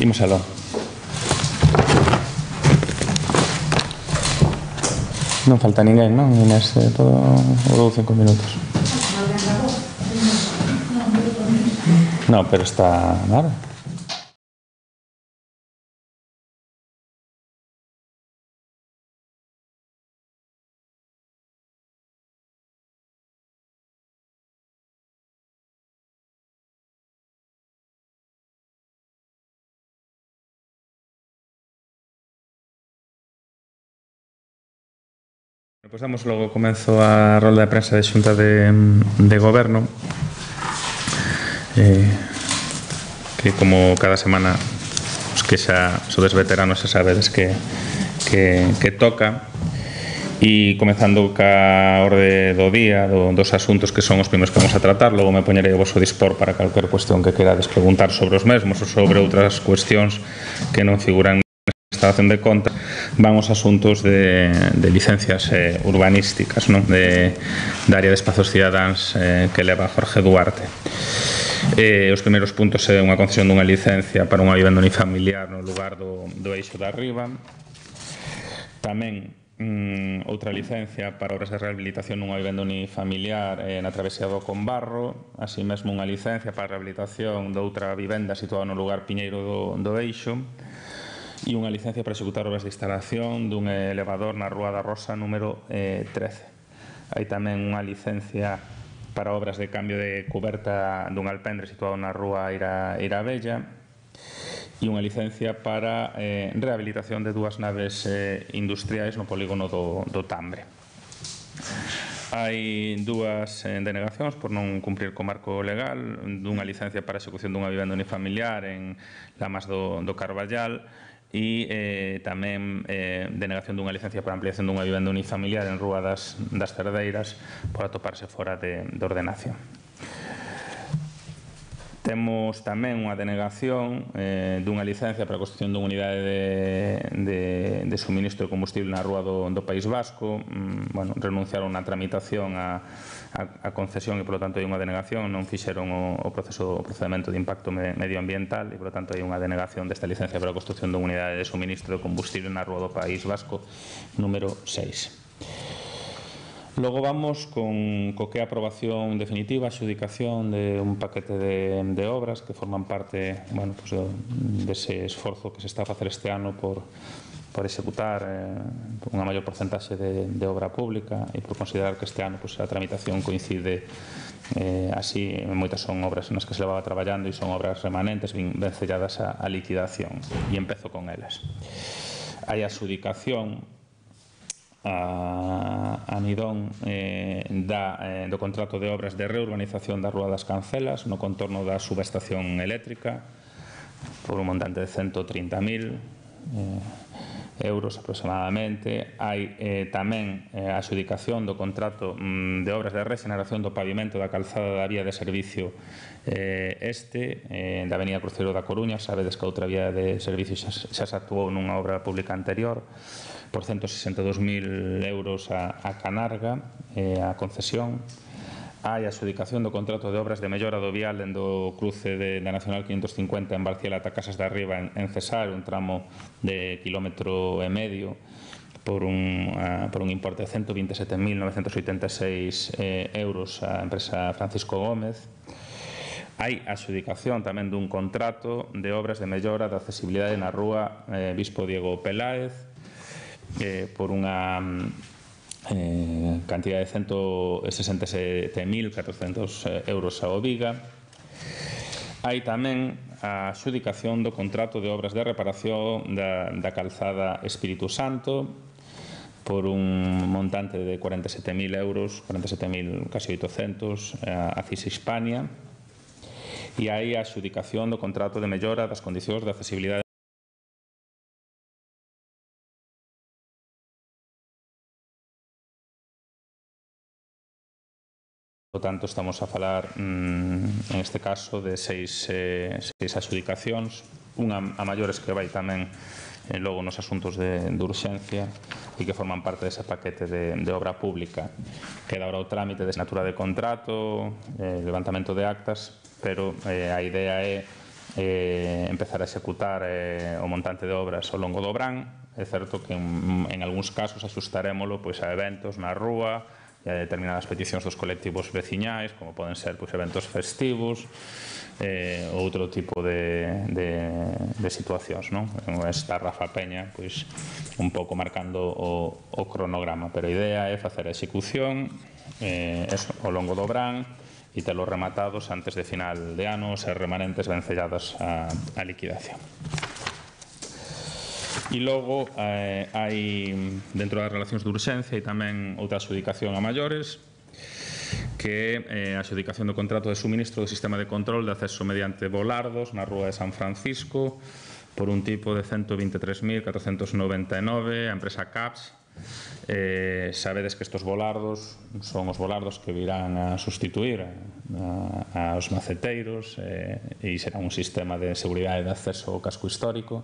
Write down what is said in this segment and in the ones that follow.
Imos aló. Non falta ninguén, non? Inés, todo ou 5 minutos. Non, pero está... Claro. Pois damos logo comezo a rolda de prensa de xunta de goberno, que como cada semana os que xa sodes veteranos xa sabedes que toca, e comezando ca orde do día dos asuntos que son os primeiros que vamos a tratar. Logo me poñerei o vosso dispor para calquer cuestión que querades preguntar sobre os mesmos ou sobre outras cuestións que non figuran nesta instalación de contas. Van os asuntos de licencias urbanísticas, non? Da área de espazos cidadáns que leva Jorge Duarte. Os primeiros puntos é unha concesión dunha licencia para unha vivenda unifamiliar no lugar do eixo da Riba. Tamén outra licencia para obras de rehabilitación nunha vivenda unifamiliar na travesía do Conbarro. Así mesmo unha licencia para a rehabilitación doutra vivenda situada no lugar Piñeiro do Eixo. E unha licencia para executar obras de instalación dun elevador na Rúa da Rosa número 13. Hai tamén unha licencia para obras de cambio de cuberta dun alpendre situado na Rúa Irabella e unha licencia para rehabilitación de dúas naves industriais no polígono do Tambre. Hai dúas denegacións por non cumprir co marco legal, dunha licencia para a execución dunha vivenda unifamiliar en Lamas do Carballal e tamén denegación dunha licencia para ampliación dunha vivenda unifamiliar en Rúa das Cerdeiras por atoparse fora de ordenación. Temos tamén unha denegación dunha licencia para a construción dunha unidade de suministro de combustible na Rúa do País Vasco. Renunciaron na tramitación a concesión e, polo tanto, hai unha denegación. Non fixeron o procedimento de impacto medioambiental e, polo tanto, hai unha denegación desta licencia para a construción dunha unidade de suministro de combustible na Rúa do País Vasco número 6. Logo vamos co que é a aprobación definitiva, a adxudicación de un paquete de obras que forman parte dese esforzo que se está a facer este ano por executar unha maior porcentaxe de obra pública e por considerar que este ano a tramitación coincide así. Moitas son obras nas que se levaba traballando e son obras remanentes ben selladas a liquidación, e empezo con elas. Hai a adxudicación a Midón do contrato de obras de reurbanización da Rúa das Cancelas no contorno da subestación eléctrica por un montante de 130.000 euros aproximadamente. Hai tamén a adxudicación do contrato de obras de regeneración do pavimento da calzada da vía de servicio da Avenida Cruceiro da Coruña. Sabedes que outra vía de servicio xa se actuou nunha obra pública anterior por 162.000 euros a Canarga, a concesión. Hai a adxudicación do contrato de obras de mellora do vial dende o cruce da Nacional 550 en Barciela ata Casas da Riba en Cesar, un tramo de 1,5 km por un importe de 127.986 euros á empresa Francisco Gómez. Hai a adxudicación tamén dun contrato de obras de mellora da accesibilidade na Rúa Bispo Diego Peláez por unha cantidad de 167.400 euros ao Viga. Hai tamén a adxudicación do contrato de obras de reparación da calzada Espírito Santo por un montante de 47.000 euros, 47.000 casi 800 a CIS Hispania. E hai a adxudicación do contrato de mellora das condicións de accesibilidade. Por tanto, estamos a falar, en este caso, de seis adxudicacións. Unha a maiores que vai tamén logo nos asuntos de urxencia e que forman parte dese paquete de obra pública. Queda ahora o trámite de asignatura de contrato, levantamento de actas, pero a idea é empezar a executar o montante de obras ao longo do verán. É certo que en algúns casos axustarémolo a eventos na rúa e a determinadas peticións dos colectivos veciñais, como poden ser eventos festivos, outro tipo de situacións, non? Esta Rafa Peña un pouco marcando o cronograma, pero a idea é facer a execución ao longo do verán e telos rematados antes de final de ano, ser remanentes vencelladas a liquidación. E logo hai, dentro das relacións de urxencia, e tamén outra adxudicación a maiores, que é a adxudicación do contrato de suministro do sistema de control de acceso mediante volardos na Rúa de San Francisco por un tipo de 123.499 a empresa CAPS. Sabedes que estes volardos son os volardos que virán a sustituir aos maceteiros e será un sistema de seguridade de acceso ao casco histórico.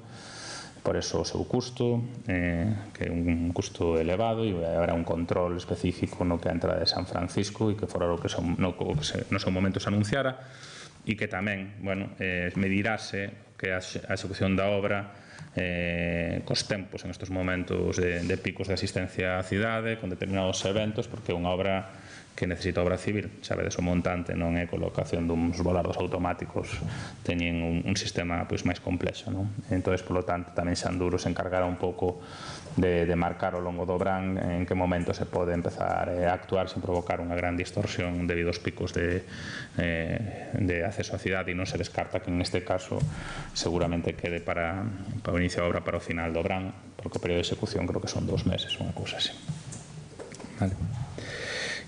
Por eso o seu custo, que é un custo elevado, e habrá un control específico no que a entrada de San Francisco e que fora o que no seu momento se anunciara, e que tamén, medirase que a execución da obra cos tempos en estes momentos de picos de asistencia á cidade, con determinados eventos, porque é unha obra que necesita obra civil. Sabedes, o montante non é colocación duns volardos automáticos, teñen un sistema máis complexo, non? Entón, polo tanto, tamén Xanduro se encargará un pouco de marcar ao longo do verán en que momento se pode empezar a actuar sen provocar unha gran distorsión debido aos picos de acceso á cidade, e non se descarta que neste caso seguramente quede para o inicio da obra para o final do verán, porque o período de execución creo que son 2 meses, unha cousa así. Vale.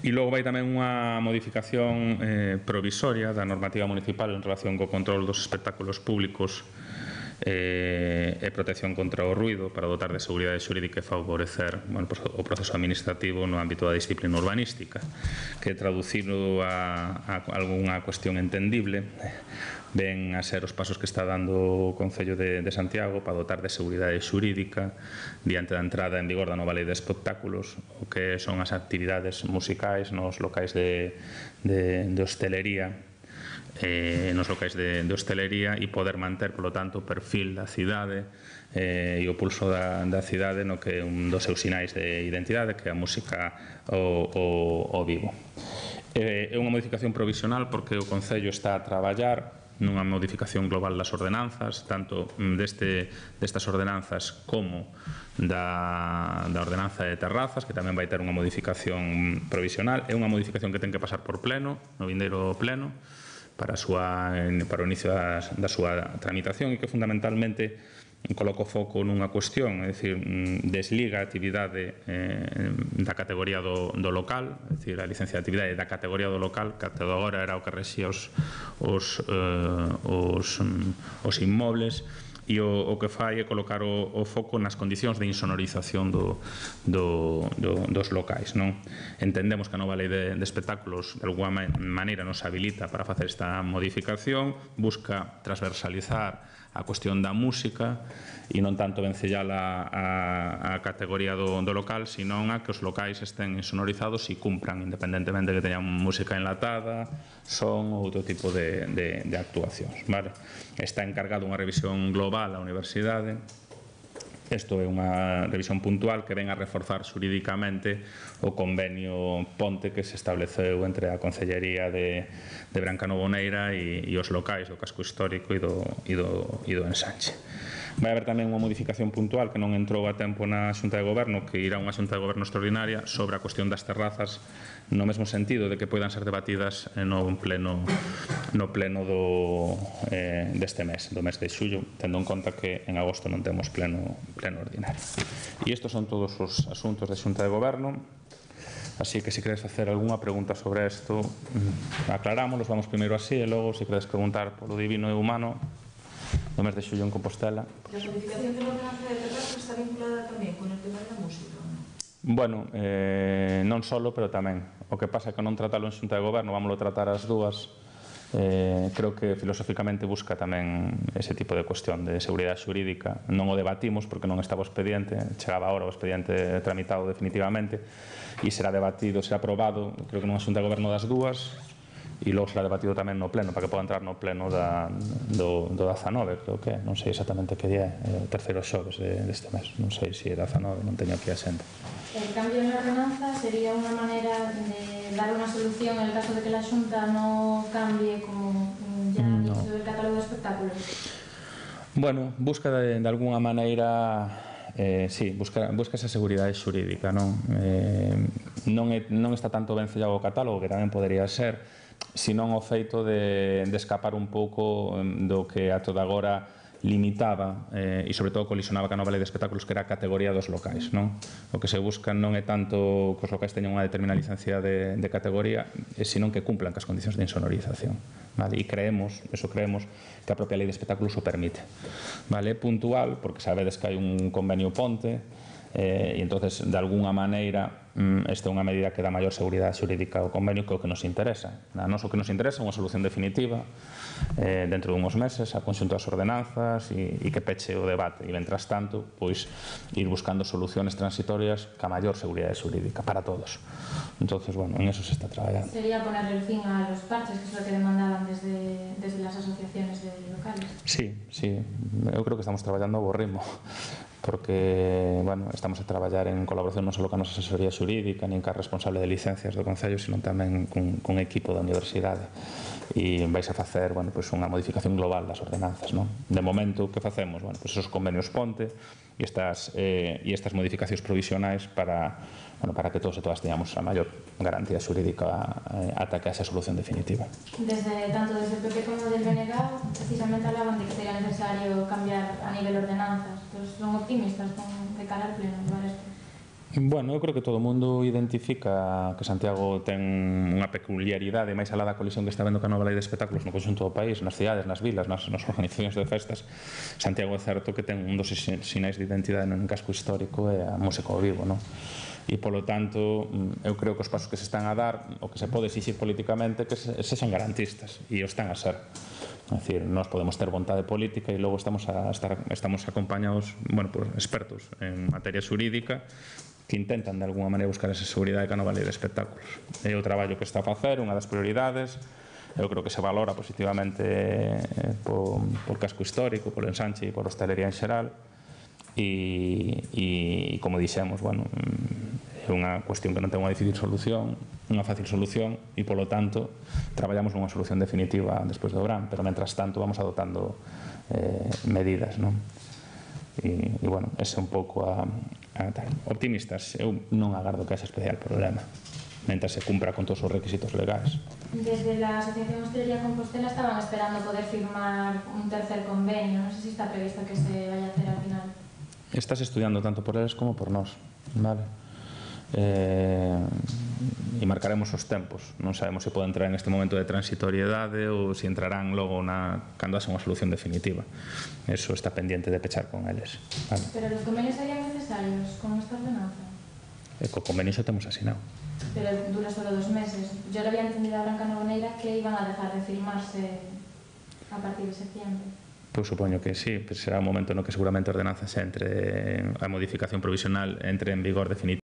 E logo vai tamén unha modificación provisoria da normativa municipal en relación co control dos espectáculos públicos e protección contra o ruido para dotar de seguridade xurídica e favorecer o proceso administrativo no ámbito da disciplina urbanística, que traducido a algunha cuestión entendible ven a ser os pasos que está dando o Concello de Santiago para dotar de seguridade xurídica diante da entrada en vigor da nova lei de espectáculos, o que son as actividades musicais nos locais de hostelería, e poder manter, polo tanto, o perfil da cidade e o pulso da cidade no que é un dos seus sinais de identidade, que é a música ao vivo. É unha modificación provisional porque o Concello está a traballar nunha modificación global das ordenanzas, tanto destas ordenanzas como da ordenanza de terrazas, que tamén vai ter unha modificación provisional. É unha modificación que ten que pasar por pleno, no vindeiro pleno, para o inicio da súa tramitación, e que fundamentalmente coloco foco nunha cuestión, é dicir, desliga a actividade da categoría do local, é dicir, a licencia de actividade da categoría do local, que até agora era o que rexía os inmobles, e o que fai é colocar o foco nas condicións de insonorización dos locais. Entendemos que a nova lei de espectáculos de alguma maneira nos habilita para facer esta modificación, busca transversalizar a cuestión da música e non tanto vencellala a categoría do local, senón a que os locais estén insonorizados e cumpran, independentemente que teñan música enlatada, son outro tipo de actuacións. Está encargado unha revisión global á universidade. Isto é unha revisión puntual que ven a reforzar xurídicamente o convenio ponte que se estableceu entre a Concellería de Brancano Boneira e os locais do casco histórico e do ensanche. Vai haber tamén unha modificación puntual que non entrou a tempo na Xunta de Goberno, que irá unha Xunta de Goberno extraordinaria sobre a cuestión das terrazas, no mesmo sentido de que poidan ser debatidas no pleno deste mes, do mes de xullo, tendo en conta que en agosto non temos pleno ordinario. E estes son todos os asuntos da Xunta de Goberno, así que se queres facer algunha pregunta sobre isto, aclarámoslos, vamos primeiro así, e logo se queres preguntar polo divino e humano no mes de xullo en Compostela. A modificación de la ordenanza de terrazas está vinculada tamén con el tema da música? Bueno, non solo, pero tamén. O que pasa é que non tratalo en Xunta de Goberno, vámoslo tratar as dúas. Creo que filosóficamente busca tamén ese tipo de cuestión de seguridade xurídica. Non o debatimos porque non estaba o expediente, chegaba agora o expediente tramitado definitivamente, e será debatido, será aprobado, creo que nunha Xunta de Goberno das dúas, e logo será debatido tamén no pleno, para que poda entrar no pleno do 19, creo que, non sei exactamente que día é, o terceiro xoves deste mes, non sei se é 19, non teño aquí a xente. El cambio en la ordenanza sería una manera de dar una solución en el caso de que la Xunta no cambie como ya han dicho el catálogo de espectáculos. Bueno, busca de alguna maneira sí, busca esa seguridade xurídica, non? Non está tanto ben sellado o catálogo, que tamén podería ser, senón o feito de escapar un pouco do que a toda agora limitaba e sobre todo colisionaba ca nova lei de espectáculos, que era a categoría dos locais, non? O que se busca non é tanto que os locais teñan unha determinada licencia de categoría, senón que cumplan cas condicións de insonorización, vale? E creemos que a propia lei de espectáculos o permite, vale? Puntual, porque sabedes que hai un convenio ponte e entonces de alguna maneira esta é unha medida que dá maior seguridade xurídica ao convenio, que é o que nos interesa. A nos o que nos interesa é unha solución definitiva dentro de uns meses, a conxunto das ordenanzas e que peche o debate, e mentras tanto pois ir buscando soluciones transitorias ca maior seguridade xurídica para todos. Entonces, bueno, en eso se está traballando. Sería ponerle el fin a los parches, que es lo que demandaban desde las asociaciones de locales. Sí, eu creo que estamos traballando a bo ritmo, porque, bueno, estamos a traballar en colaboración non só ca nosa asesoría xurídica, nin ca responsable de licencias do Concello, sino tamén cun equipo da universidade. E vais a facer, bueno, pues unha modificación global das ordenanzas, non? De momento, que facemos? Bueno, pues esos convenios ponte e estas modificacións provisionais para que todos e todas teñamos a maior garantía xurídica ata que haxa solución definitiva. Tanto desde el PP como del BNG precisamente hablaban de que sería necesario cambiar a nivel ordenanzas. Entonces, son optimistas de cara al pleno llevar esto. Bueno, eu creo que todo o mundo identifica que Santiago ten unha peculiaridade máis alá da colisión que está vendo ca nova lei de espectáculos no conxunto do país, nas cidades, nas vilas, nas organizacións de festas. Santiago é certo que ten un dos sinais de identidade no casco histórico e a música ao vivo, non? E, polo tanto, eu creo que os pasos que se están a dar, o que se pode exixir políticamente, que sexan garantistas, e o están a ser. É dicir, nós podemos ter vontade política e logo estamos acompañados, bueno, por expertos en materia xurídica que intentan de alguna maneira buscar esa seguridade que a nova lei de espectáculos. É o traballo que está a facer, unha das prioridades. Eu creo que se valora positivamente por casco histórico, por ensanche e por hostelería en xeral. E como dixemos, bueno, é unha cuestión que non ten unha difícil solución, unha fácil solución, e polo tanto traballamos nunha solución definitiva despois do verán, pero mentras tanto vamos adoptando medidas, non? E, bueno, ese é un pouco optimistas. Eu non agardo que haxa especial problema mentras se cumpra con todos os requisitos legais. Desde la Asociación Hostelería Compostela estaban esperando poder firmar un tercer convenio. Non sei se está previsto que se vaya a hacer al final. Estás estudiando tanto por eles como por nós, vale? E marcaremos os tempos. Non sabemos se pode entrar en este momento de transitoriedade ou se entrarán logo cando haxa unha solución definitiva. Eso está pendiente de pechar con eles, vale? Pero los convenios serían necesarios con esta ordenanza. Co convenio xa temos asinado. Pero dura solo 2 meses. Yo le había entendido a Branca Novoneira que iban a dejar de firmarse a partir de septiembre. Pois supoño que sí, pero será un momento no que seguramente a ordenanza a modificación provisional entre en vigor definitivamente.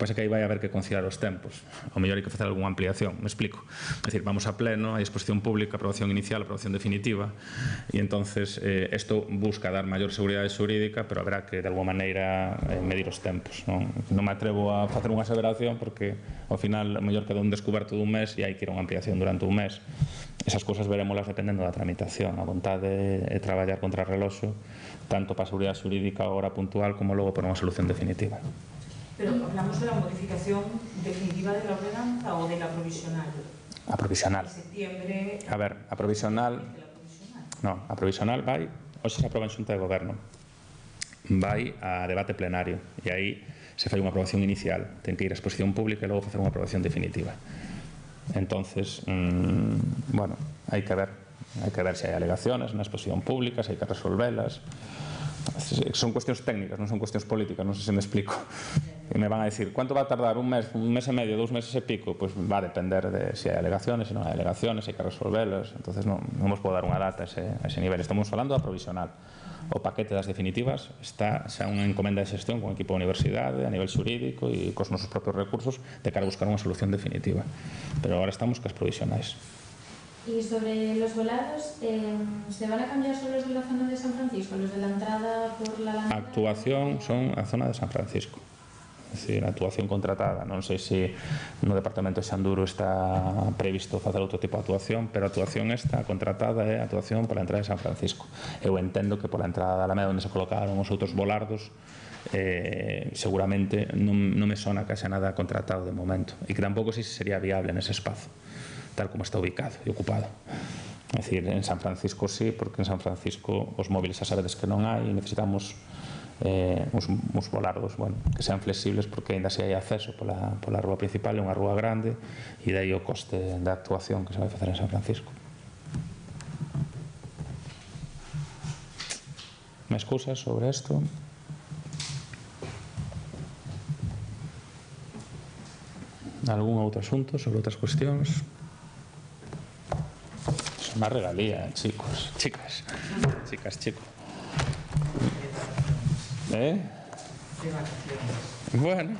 Pasa que aí vai haber que conciliar os tempos. Ao mellor hai que facer algunha ampliación, me explico. É dicir, vamos a pleno, hai exposición pública, aprobación inicial, aprobación definitiva, e entonces isto busca dar maior seguridade xurídica, pero haberá que de alguma maneira medir os tempos. Non me atrevo a facer unha aseveración porque ao final ao mellor queda un descuberto dun mes e hai que ir a unha ampliación durante un mes. Esas cousas verémolas dependendo da tramitación. A vontade é traballar contra o reloxo, tanto para a seguridade xurídica agora puntual como logo para unha solución definitiva. Pero hablamos de la modificación definitiva de la ordenanza o de la provisional. A provisional. En septiembre. A ver, a provisional. No, a provisional vai, hoxe se aproba en Xunta de Goberno. Vai a debate plenario e aí se fai unha aprobación inicial, ten que ir a exposición pública e logo facer unha aprobación definitiva. Entonces, bueno, hai que ver se hai alegaciones na exposición pública, se hai que resolvelas. Son cuestións técnicas, non son cuestións políticas, non sei se me explico. E me van a dicir, ¿cuánto va a tardar? ¿Un mes e medio, 2 meses e pico? Pues va a depender de si hai alegaciones, se non hai alegaciones, hai que resolvelas. Entonces non vos podo dar unha data a ese nivel. Estamos falando da provisional. o paquete das definitivas está xa unha encomenda de xestión con o equipo da universidade a nivel xurídico e cos nosos propios recursos de cara a buscar unha solución definitiva, pero agora estamos cas provisionais. Y sobre los volados, ¿se van a cambiar solo los de la zona de San Francisco, los de la entrada por la Alameda? A actuación son a zona de San Francisco. É dicir, a actuación contratada. Non sei se no Departamento de Xanduro está previsto facer outro tipo de actuación, pero a actuación esta contratada é a actuación pola entrada de San Francisco. Eu entendo que pola entrada da Alameda onde se colocaron os outros volardos seguramente non me sona que haxa nada contratado de momento e que tampouco sei se sería viable nese espazo tal como está ubicado e ocupado. É dicir, en San Francisco sí, porque en San Francisco os móviles xa sabedes que non hai e necesitamos uns volardos que sean flexibles porque ainda se hai acceso pola rúa principal, é unha rúa grande e dai o coste da actuación que se vai facer en San Francisco. Máis cousas sobre isto? Algún outro asunto sobre outras cuestións? É unha regalía, chicos, chicas, chicos. De vacaciones. Bueno.